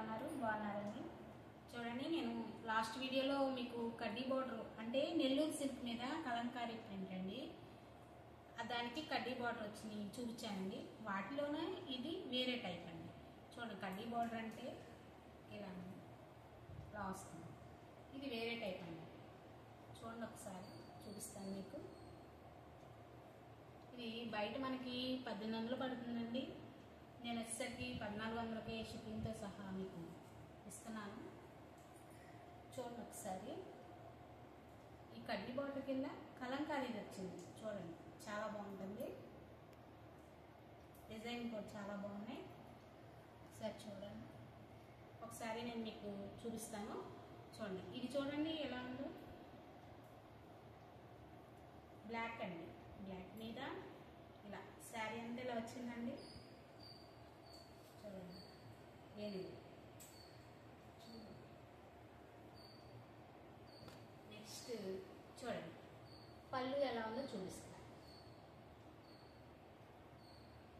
ఉన్నారు? బాగున్నారండి. చూడండి, నేను లాస్ట్ వీడియోలో మీకు కడ్డీ బార్డర్ అంటే నెల్లూరు సిల్క్ మీద కలంకారీ ప్రింట్ అండి, దానికి కడ్డీ బార్డర్ వచ్చి చూపించానండి. వాటిలోనే ఇది వేరే టైప్ అండి. చూడండి, కడ్డీ బార్డర్ అంటే ఇలా వస్తుంది. ఇది వేరే టైప్ అండి. చూడండి, ఒకసారి చూపిస్తాను మీకు. ఇది బయట మనకి 1800 పడుతుందండి. నేను వచ్చేసరికి 1400కే షిప్పింగ్తో సహా మీకు ఇస్తున్నాను. చూడండి ఒకసారి, ఈ కడ్డీ బార్డర్ కింద కలంకారీ వచ్చింది. చూడండి, చాలా బాగుంటుంది. డిజైన్ కూడా చాలా బాగున్నాయి. ఒకసారి చూడండి. ఒకసారి నేను మీకు చూపిస్తాను. చూడండి, ఇది చూడండి ఎలా ఉందో. బ్లాక్ అండి, బ్లాక్ మీద ఇలా శారీ అంతా ఇలా వచ్చిందండి. చూడండి, ఏది నెక్స్ట్ చూడండి, పళ్ళు ఎలా ఉందో చూపిస్తాను.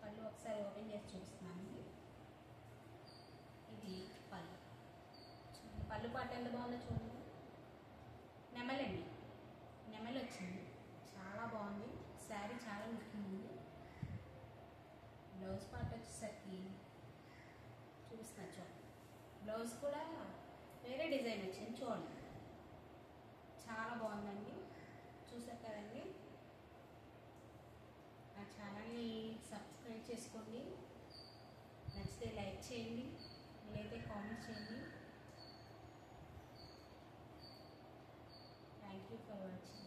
పళ్ళు ఒకసారి ఓపెన్ చేసి చూపిస్తున్నానండి. ఇది పళ్ళు. చూడండి, పళ్ళు పాట ఎంత బాగుందో చూడండి. నెమలండి, నెమలి వచ్చింది. చాలా బాగుంది. శారీ చాలా ముఖ్యమంది. బ్లౌజ్ పార్ట్ వచ్చేసరికి చూపిస్తున్నా. చూడండి, బ్లౌజ్ కూడా వేరే డిజైన్ వచ్చింది. చూడండి, చాలా బాగుందండి. చూసారు కదండి. నా ఛానల్ని సబ్స్క్రైబ్ చేసుకోండి. నచ్చితే లైక్ చేయండి, లేకపోతే కామెంట్ చేయండి. Thank you for watching.